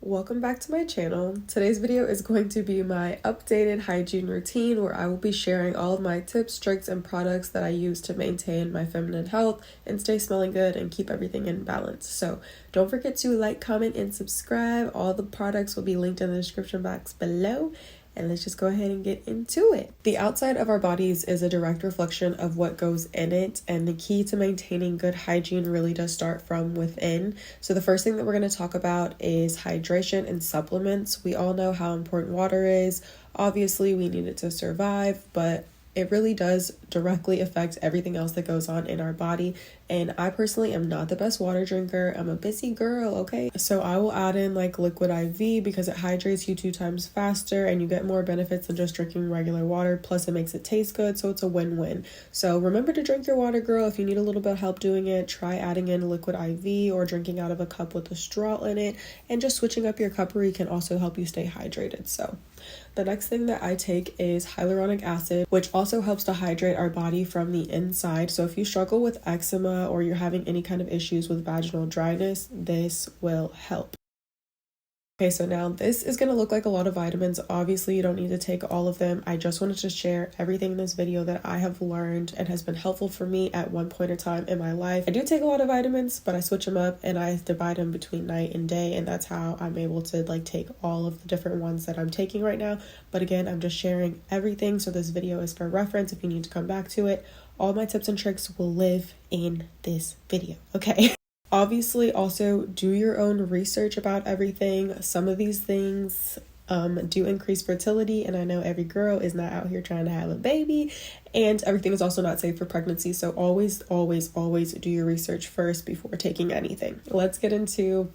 Welcome back to my channel. Today's video is going to be my updated hygiene routine where I will be sharing all of my tips, tricks, and products that I use to maintain my feminine health and stay smelling good and keep everything in balance. So don't forget to like, comment, and subscribe. All the products will be linked in the description box below. And let's just go ahead and get into it. The outside of our bodies is a direct reflection of what goes in it, and the key to maintaining good hygiene really does start from within. So the first thing that we're going to talk about is hydration and supplements. We all know how important water is. Obviously, we need it to survive, but it really does directly affect everything else that goes on in our body. And I personally am not the best water drinker. I'm a busy girl, okay? So I will add in like liquid IV because it hydrates you 2 times faster and you get more benefits than just drinking regular water. Plus it makes it taste good, so it's a win-win. So remember to drink your water, girl. If you need a little bit of help doing it, try adding in liquid IV or drinking out of a cup with a straw in it. And just switching up your cuppery can also help you stay hydrated. So the next thing that I take is hyaluronic acid, which also helps to hydrate our body from the inside. So if you struggle with eczema or you're having any kind of issues with vaginal dryness, this will help. Okay, so now this is going to look like a lot of vitamins. Obviously, you don't need to take all of them. I just wanted to share everything in this video that I have learned and has been helpful for me at one point in time in my life. I do take a lot of vitamins, but I switch them up and I divide them between night and day, and that's how I'm able to take all of the different ones that I'm taking right now. But again, I'm just sharing everything, so this video is for reference if you need to come back to it. All my tips and tricks will live in this video, okay? Obviously, also do your own research about everything. Some of these things do increase fertility, and I know every girl is not out here trying to have a baby, and everything is also not safe for pregnancy. So always do your research first before taking anything. Let's get into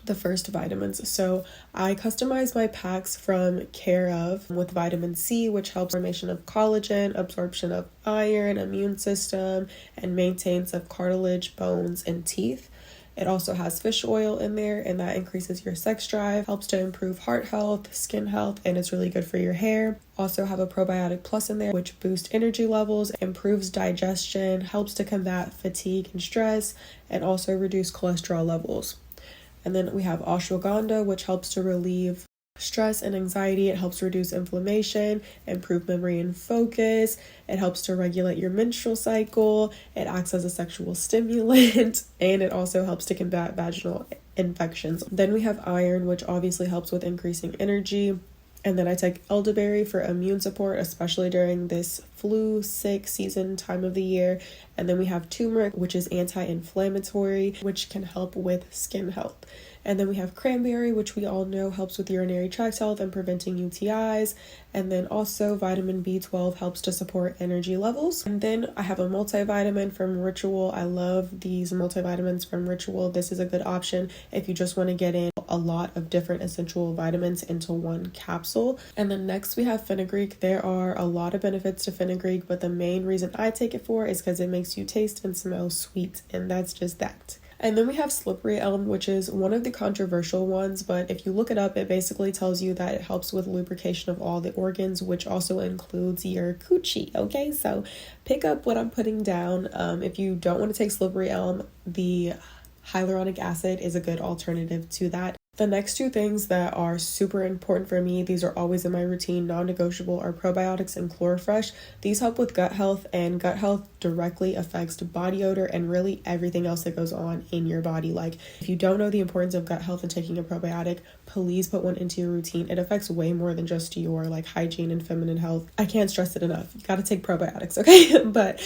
the first vitamins. So I customize my packs from Care of with vitamin C, which helps formation of collagen, absorption of iron, immune system, and maintenance of cartilage, bones, and teeth. It also has fish oil in there, and that increases your sex drive, helps to improve heart health, skin health, and it's really good for your hair. Also have a probiotic plus in there, which boosts energy levels, improves digestion, helps to combat fatigue and stress, and also reduce cholesterol levels. And then we have ashwagandha, which helps to relieve stress and anxiety. It helps reduce inflammation, improve memory and focus. It helps to regulate your menstrual cycle. It acts as a sexual stimulant, and it also helps to combat vaginal infections. Then we have iron, which obviously helps with increasing energy. And then I take elderberry for immune support, especially during this flu sick season time of the year. And then we have turmeric, which is anti-inflammatory, which can help with skin health. And then we have cranberry, which we all know helps with urinary tract health and preventing UTIs. And then also vitamin B12 helps to support energy levels. And then I have a multivitamin from Ritual. I love these multivitamins from Ritual. This is a good option if you just want to get in a lot of different essential vitamins into one capsule. And then next we have fenugreek. There are a lot of benefits to fenugreek, but the main reason I take it for is because it makes you taste and smell sweet, and that's just that. And then we have slippery elm, which is one of the controversial ones, but if you look it up, it basically tells you that it helps with lubrication of all the organs, which also includes your coochie, okay? So pick up what I'm putting down. If you don't want to take slippery elm, the hyaluronic acid is a good alternative to that. The next 2 things that are super important for me, these are always in my routine, non-negotiable, are probiotics and Chlorofresh. These help with gut health, and gut health directly affects body odor and really everything else that goes on in your body. Like, if you don't know the importance of gut health and taking a probiotic, please put one into your routine. It affects way more than just your hygiene and feminine health. I can't stress it enough. You gotta take probiotics, okay? But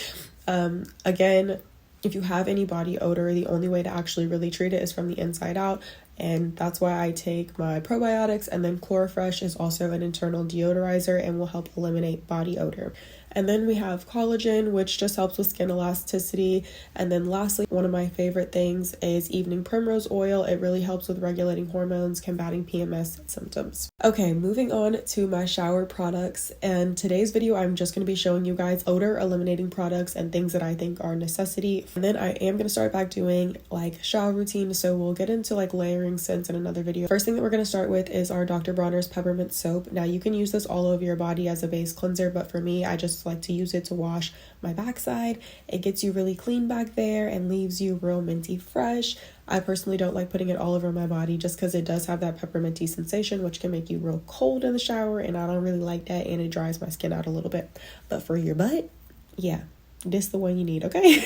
again, if you have any body odor, the only way to actually really treat it is from the inside out. And that's why I take my probiotics. And then Chlorofresh is also an internal deodorizer and will help eliminate body odor. And then we have collagen, which just helps with skin elasticity. And then lastly, one of my favorite things is evening primrose oil. It really helps with regulating hormones, combating PMS symptoms. Okay, moving on to my shower products. And today's video, I'm just going to be showing you guys odor eliminating products and things that I think are a necessity. And then I am going to start back doing shower routine. So we'll get into layering scents in another video. First thing that we're going to start with is our Dr. Bronner's peppermint soap. Now you can use this all over your body as a base cleanser, but for me, I just just like to use it to wash my backside. It gets you really clean back there and leaves you real minty fresh. I personally don't like putting it all over my body just because it does have that pepperminty sensation, which can make you real cold in the shower, and I don't really like that, and it dries my skin out a little bit. But for your butt, yeah, this the one you need, okay?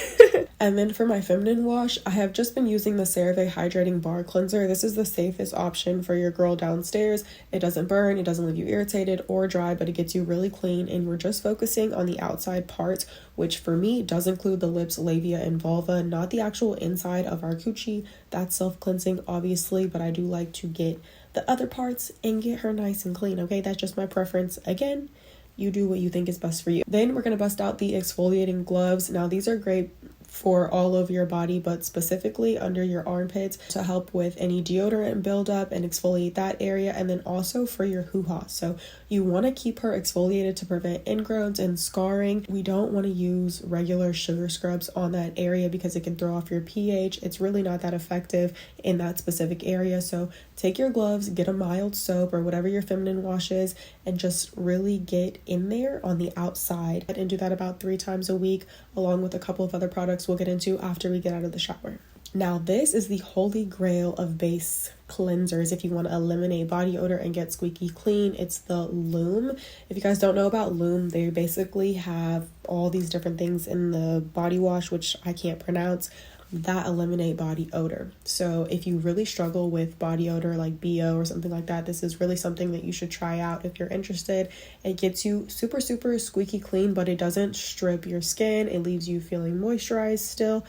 And then for my feminine wash, I have just been using the CeraVe Hydrating Bar Cleanser. This is the safest option for your girl downstairs. It doesn't burn, it doesn't leave you irritated or dry, but it gets you really clean, and we're just focusing on the outside parts, which for me does include the lips, labia, and vulva, not the actual inside of our coochie. That's self-cleansing, obviously, but I do like to get the other parts and get her nice and clean, okay? That's just my preference. Again, you do what you think is best for you. Then we're going to bust out the exfoliating gloves. Now, these are great for all over your body, but specifically under your armpits to help with any deodorant buildup and exfoliate that area, and then also for your hoo-ha. So you want to keep her exfoliated to prevent ingrowns and scarring. We don't want to use regular sugar scrubs on that area because it can throw off your pH. It's really not that effective in that specific area. So take your gloves, get a mild soap or whatever your feminine wash is, and just really get in there on the outside, and do that about 3 times a week, along with a couple of other products we'll get into after we get out of the shower. Now, this is the holy grail of base cleansers if you want to eliminate body odor and get squeaky clean. It's the Lume. If you guys don't know about Lume, they basically have all these different things in the body wash, which I can't pronounce, that eliminate body odor. So if you really struggle with body odor like BO or something like that, this is really something that you should try out if you're interested. It gets you super squeaky clean, but it doesn't strip your skin. It leaves you feeling moisturized still.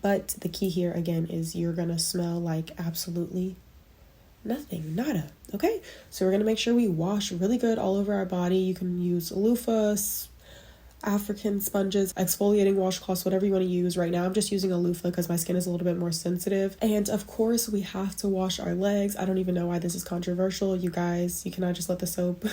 But the key here again is you're gonna smell like absolutely nothing, nada. Okay, so we're gonna make sure we wash really good all over our body. You can use loofahs, African sponges, exfoliating washcloths, whatever you want to use. Right now I'm just using a loofah because my skin is a little bit more sensitive. And of course we have to wash our legs. I don't even know why this is controversial, you guys. You cannot just let the soap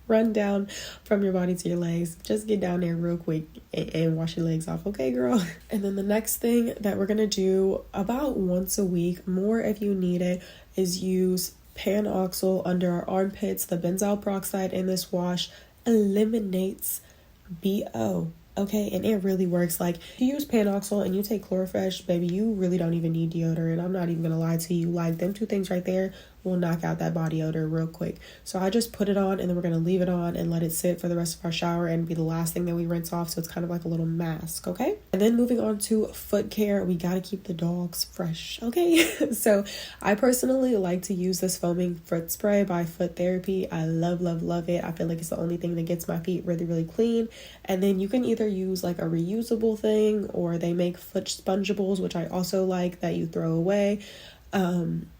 run down from your body to your legs. Just get down there real quick and wash your legs off, okay, girl? And then the next thing that we're gonna do about once a week, more if you need it, is use Panoxyl under our armpits. The benzoyl peroxide in this wash eliminates BO. Okay, and it really works. Like, if you use Panoxyl and you take Chlorofresh, baby, you really don't even need deodorant. I'm not even gonna lie to you. Like, them two things right there will knock out that body odor real quick. So I just put it on, and then we're gonna leave it on and let it sit for the rest of our shower and be the last thing that we rinse off. So it's kind of like a little mask, okay? And then moving on to foot care, we gotta keep the dogs fresh, okay? So I personally like to use this foaming foot spray by Foot Therapy. I love it. I feel like it's the only thing that gets my feet really clean. And then you can either use like a reusable thing, or they make foot spongeables, which I also like, that you throw away.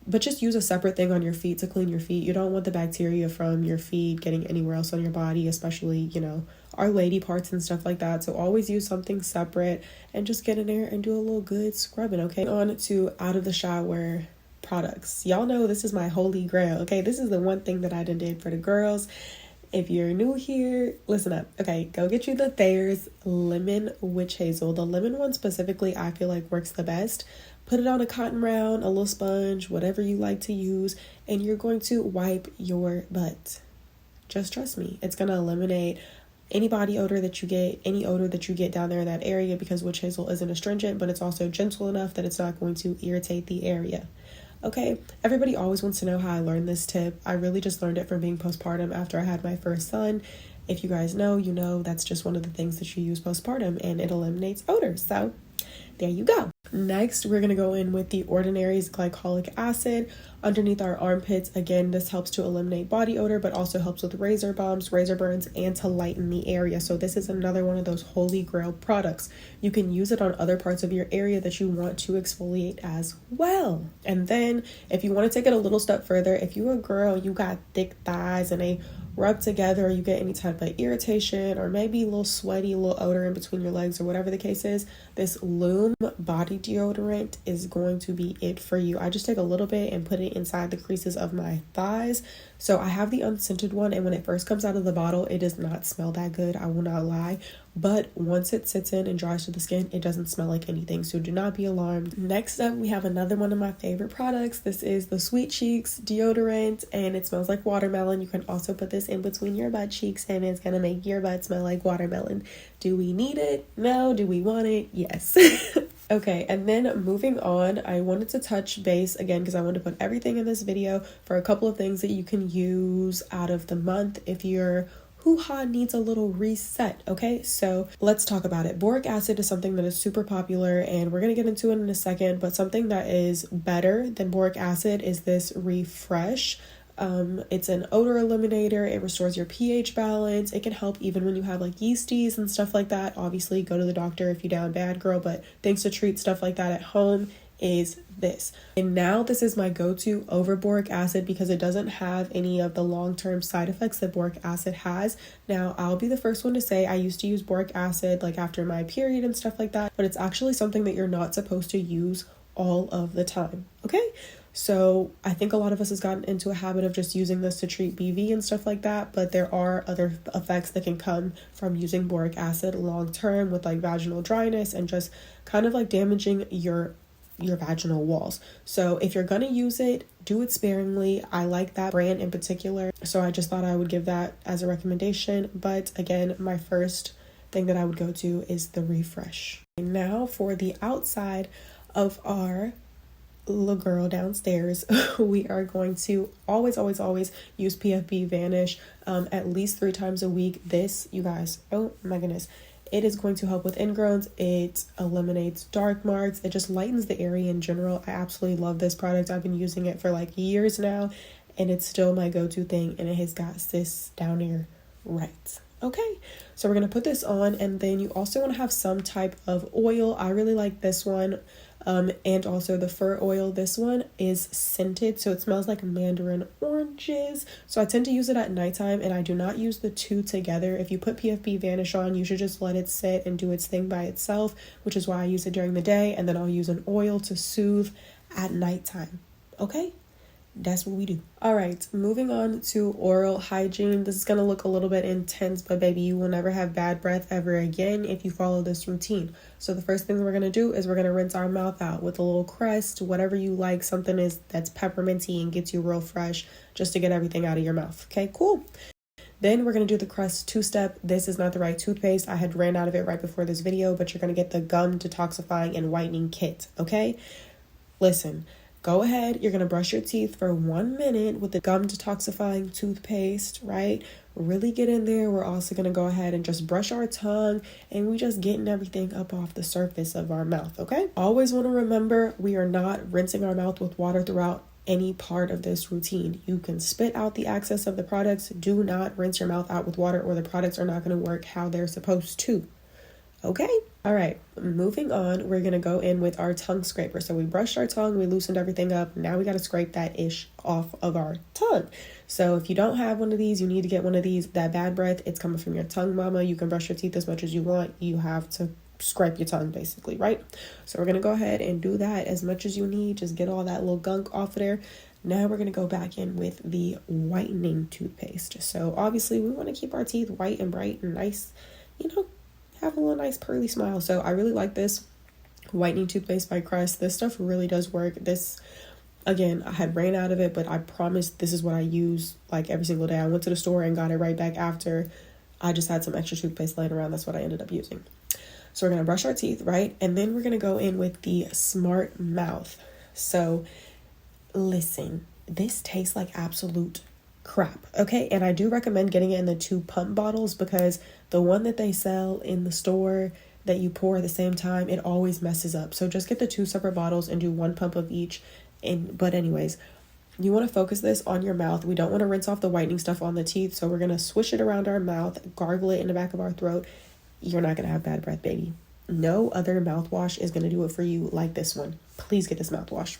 But just use a separate thing on your feet to clean your feet. You don't want the bacteria from your feet getting anywhere else on your body, especially, you know, our lady parts and stuff like that. So always use something separate and just get in there and do a little good scrubbing, okay? On to out of the shower products. Y'all know this is my holy grail, okay? This is the one thing that I did for the girls. If you're new here, listen up. Okay, go get you the Thayer's Lemon Witch Hazel. The lemon one specifically, I feel like works the best. Put it on a cotton round, a little sponge, whatever you like to use, and you're going to wipe your butt. Just trust me. It's going to eliminate any body odor that you get, any odor that you get down there in that area, because witch hazel isn't astringent, but it's also gentle enough that it's not going to irritate the area. Okay, everybody always wants to know how I learned this tip. I really just learned it from being postpartum after I had my first son. If you guys know, you know that's just one of the things that you use postpartum, and it eliminates odor. So there you go. Next, we're going to go in with the Ordinary's glycolic acid underneath our armpits. Again, this helps to eliminate body odor, but also helps with razor bumps, razor burns, and to lighten the area. So this is another one of those holy grail products. You can use it on other parts of your area that you want to exfoliate as well. And then if you want to take it a little step further, if you're a girl, you got thick thighs and they rub together, or you get any type of irritation, or maybe a little sweaty, a little odor in between your legs, or whatever the case is, this Lume body deodorant is going to be it for you. I just take a little bit and put it inside the creases of my thighs. So I have the unscented one, and when it first comes out of the bottle, it does not smell that good, I will not lie. but once it sits in and dries to the skin, it doesn't smell like anything, so do not be alarmed. Next up, we have another one of my favorite products. This is the Sweet Cheeks deodorant, and it smells like watermelon. You can also put this in between your butt cheeks, and it's gonna make your butt smell like watermelon. Do we need it? No. Do we want it? Yes. Okay, and then moving on, I wanted to touch base again because I wanted to put everything in this video for a couple of things that you can use out of the month if your hoo-ha needs a little reset. Okay, so let's talk about it. Boric acid is something that is super popular, and we're going to get into it in a second, but something that is better than boric acid is this Refresh. It's an odor eliminator. It restores your pH balance. It can help even when you have like yeasties and stuff like that. Obviously, go to the doctor if you're down bad, girl, but things to treat stuff like that at home is this. And now this is my go-to over boric acid because it doesn't have any of the long-term side effects that boric acid has. Now, I'll be the first one to say I used to use boric acid like after my period and stuff like that, but it's actually something that you're not supposed to use all of the time. Okay? So I think a lot of us has gotten into a habit of just using this to treat BV and stuff like that, but there are other effects that can come from using boric acid long term with like vaginal dryness and just kind of like damaging your vaginal walls. So if you're gonna use it, do it sparingly. I like that brand in particular, so I just thought I would give that as a recommendation. But again, my first thing that I would go to is the Refresh. Now for the outside of our little girl downstairs, we are going to always use PFB Vanish at least 3 times a week. This, you guys, oh my goodness, it is going to help with ingrowns. It eliminates dark marks. It just lightens the area in general. I absolutely love this product. I've been using it for like years now, and it's still my go-to thing, and it has got sis down here right. Okay, so we're going to put this on, and then you also want to have some type of oil. I really like this one. And also the fur oil. This one is scented, so it smells like mandarin oranges. So I tend to use it at nighttime, and I do not use the two together. If you put PFB Vanish on, you should just let it sit and do its thing by itself, which is why I use it during the day, and then I'll use an oil to soothe at nighttime. Okay? That's what we do. All right, moving on to oral hygiene. This is going to look a little bit intense, but baby, you will never have bad breath ever again if you follow this routine. So the first thing we're going to do is we're going to rinse our mouth out with a little crest, whatever you like, something that's pepperminty and gets you real fresh, just to get everything out of your mouth. Okay, cool. Then we're going to do the Crest 2-step. This is not the right toothpaste. I had ran out of it right before this video, but you're going to get the gum detoxifying and whitening kit, okay? Listen. Go ahead, you're going to brush your teeth for 1 minute with the gum detoxifying toothpaste, right? Really get in there. We're also going to go ahead and just brush our tongue, and we just getting everything up off the surface of our mouth, okay? Always want to remember we are not rinsing our mouth with water throughout any part of this routine. You can spit out the excess of the products. Do not rinse your mouth out with water, or the products are not going to work how they're supposed to. Okay? All right, moving on, we're going to go in with our tongue scraper. So we brushed our tongue, we loosened everything up. Now we got to scrape that ish off of our tongue. So if you don't have one of these, you need to get one of these. That bad breath, it's coming from your tongue, mama. You can brush your teeth as much as you want. You have to scrape your tongue basically, right? So we're going to go ahead and do that as much as you need. Just get all that little gunk off of there. Now we're going to go back in with the whitening toothpaste. So obviously we want to keep our teeth white and bright and nice, have a little nice pearly smile. So I really like this whitening toothpaste by Crest. This stuff really does work. This, again, I had ran out of it, but I promise this is what I use like every single day. I went to the store and got it right back after. I just had some extra toothpaste laying around. That's what I ended up using. So we're going to brush our teeth, right? And then we're going to go in with the Smart Mouth. So listen, this tastes like absolute crap, okay? And I do recommend getting it in the 2 pump bottles, because the one that they sell in the store that you pour at the same time, it always messes up. So just get the 2 separate bottles and do 1 pump of each. But anyways, you want to focus this on your mouth. We don't want to rinse off the whitening stuff on the teeth, so we're going to swish it around our mouth, gargle it in the back of our throat. You're not going to have bad breath, baby. No other mouthwash is going to do it for you like this one. Please get this mouthwash.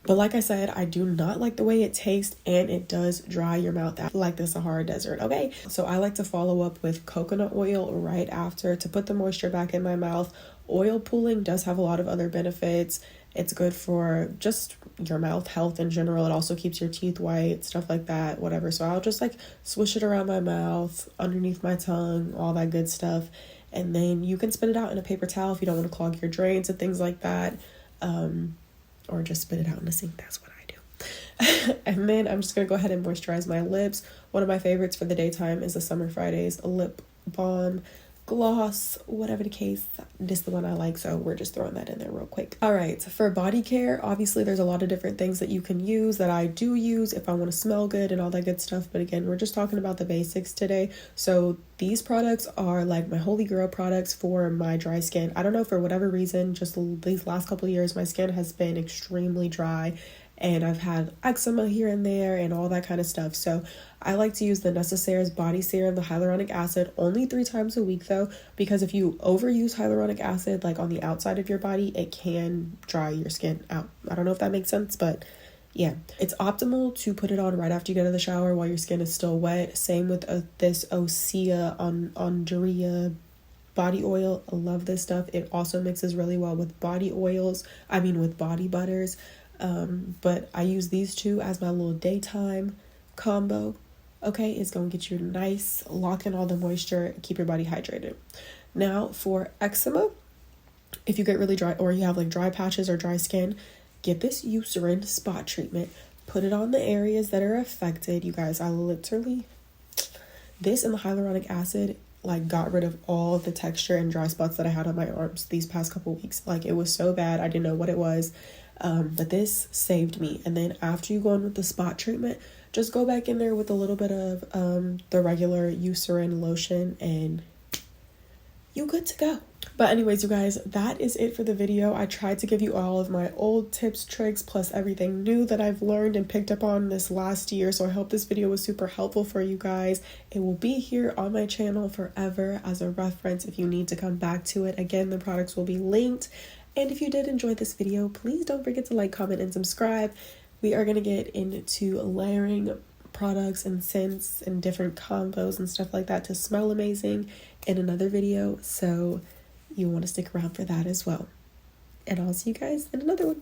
But like I said, I do not like the way it tastes, and it does dry your mouth out like the Sahara Desert, okay? So I like to follow up with coconut oil right after to put the moisture back in my mouth. Oil pulling does have a lot of other benefits. It's good for just your mouth health in general. It also keeps your teeth white, stuff like that, whatever. So I'll just like swish it around my mouth, underneath my tongue, all that good stuff. and then you can spit it out in a paper towel if you don't want to clog your drains and things like that, or just spit it out in the sink. That's what I do. And then I'm just gonna go ahead and moisturize my lips. One of my favorites for the daytime is the Summer Fridays lip balm gloss, whatever the case. This is the one I like, so we're just throwing that in there real quick. All right, for body care, obviously there's a lot of different things that you can use, that I do use if I want to smell good and all that good stuff, but again, we're just talking about the basics today. So these products are like my holy grail products for my dry skin. I don't know, for whatever reason, just these last couple of years my skin has been extremely dry, and I've had eczema here and there and all that kind of stuff. So I like to use the Necessaire's body serum, the hyaluronic acid, only 3 times a week though, because if you overuse hyaluronic acid like on the outside of your body, it can dry your skin out. I don't know if that makes sense, but yeah, it's optimal to put it on right after you get out of the shower while your skin is still wet. Same with this Osea Andrea body oil. I love this stuff. It also mixes really well with body oils, with body butters. But I use these two as my little daytime combo. Okay, it's gonna get you nice, lock in all the moisture, keep your body hydrated. Now for eczema, if you get really dry or you have like dry patches or dry skin, get this Eucerin spot treatment. Put it on the areas that are affected. You guys, I literally, this and the hyaluronic acid like got rid of all the texture and dry spots that I had on my arms these past couple weeks. Like, it was so bad, I didn't know what it was. But this saved me. And then after you go in with the spot treatment, just go back in there with a little bit of the regular Eucerin lotion and you're good to go. But anyways, you guys, that is it for the video. I tried to give you all of my old tips, tricks, plus everything new that I've learned and picked up on this last year. So I hope this video was super helpful for you guys. It will be here on my channel forever as a reference if you need to come back to it. Again, the products will be linked. And if you did enjoy this video, please don't forget to like, comment, and subscribe. We are going to get into layering products and scents and different combos and stuff like that to smell amazing in another video. So you want to stick around for that as well. And I'll see you guys in another one.